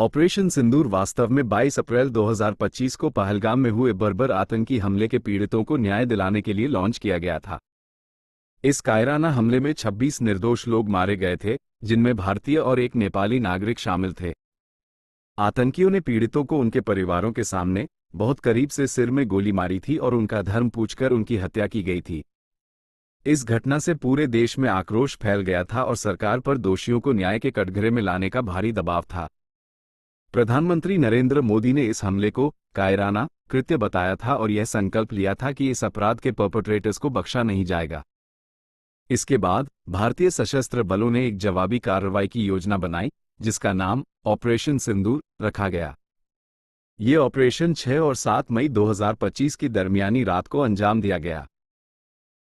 Operation सिंदूर वास्तव में 22 अप्रैल 2025 को पहलगाम में हुए बर्बर आतंकी हमले के पीड़ितों को न्याय दिलाने के लिए लॉन्च किया गया था। इस कायराना हमले में 26 निर्दोष लोग मारे गए थे, जिनमें भारतीय और एक नेपाली नागरिक शामिल थे। आतंकियों ने पीड़ितों को उनके परिवारों के सामने बहुत करीब से सिर में गोली मारी थी और उनका धर्म पूछकर उनकी हत्या की गई थी। इस घटना से पूरे देश में आक्रोश फैल गया था और सरकार पर दोषियों को न्याय के कटघरे में लाने का भारी दबाव था। प्रधानमंत्री नरेंद्र मोदी ने इस हमले को कायराना कृत्य बताया था और यह संकल्प लिया था कि इस अपराध के परपेट्रेटर्स को बख्शा नहीं जाएगा। इसके बाद भारतीय सशस्त्र बलों ने एक जवाबी कार्रवाई की योजना बनाई, जिसका नाम ऑपरेशन सिंदूर रखा गया। ये ऑपरेशन 6 और 7 मई 2025 की दरमियानी रात को अंजाम दिया गया।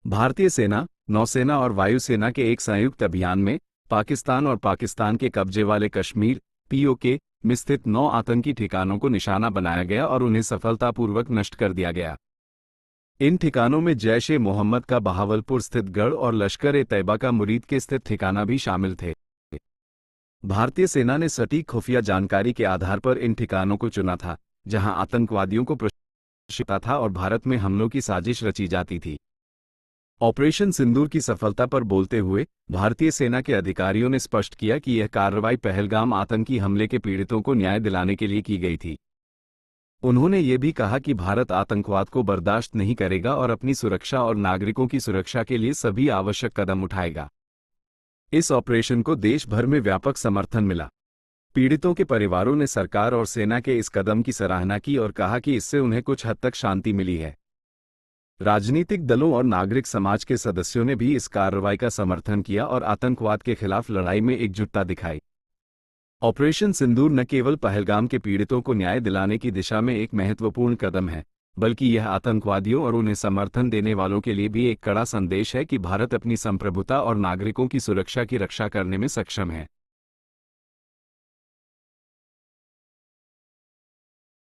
भारतीय सेना, नौसेना और वायुसेना के एक संयुक्त अभियान में पाकिस्तान और पाकिस्तान के कब्जे वाले कश्मीर (POK) में स्थित 9 आतंकी ठिकानों को निशाना बनाया गया और उन्हें सफलतापूर्वक नष्ट कर दिया गया। इन ठिकानों में जैश-ए-मोहम्मद का बहावलपुर स्थित गढ़ और लश्कर-ए-तैयबा का मुरीद के स्थित ठिकाना भी शामिल थे। भारतीय सेना ने सटीक खुफिया जानकारी के आधार पर इन ठिकानों को चुना था, जहां आतंकवादियों को प्रशिक्षित था और भारत में हमलों की साजिश रची जाती थी। ऑपरेशन सिंदूर की सफलता पर बोलते हुए भारतीय सेना के अधिकारियों ने स्पष्ट किया कि यह कार्रवाई पहलगाम आतंकी हमले के पीड़ितों को न्याय दिलाने के लिए की गई थी। उन्होंने ये भी कहा कि भारत आतंकवाद को बर्दाश्त नहीं करेगा और अपनी सुरक्षा और नागरिकों की सुरक्षा के लिए सभी आवश्यक कदम उठाएगा। इस ऑपरेशन को देश भर में व्यापक समर्थन मिला। पीड़ितों के परिवारों ने सरकार और सेना के इस कदम की सराहना की और कहा कि इससे उन्हें कुछ हद तक शांति मिली है। राजनीतिक दलों और नागरिक समाज के सदस्यों ने भी इस कार्रवाई का समर्थन किया और आतंकवाद के खिलाफ लड़ाई में एकजुटता दिखाई। ऑपरेशन सिंदूर न केवल पहलगाम के पीड़ितों को न्याय दिलाने की दिशा में एक महत्वपूर्ण कदम है, बल्कि यह आतंकवादियों और उन्हें समर्थन देने वालों के लिए भी एक कड़ा संदेश है कि भारत अपनी संप्रभुता और नागरिकों की सुरक्षा की रक्षा करने में सक्षम है।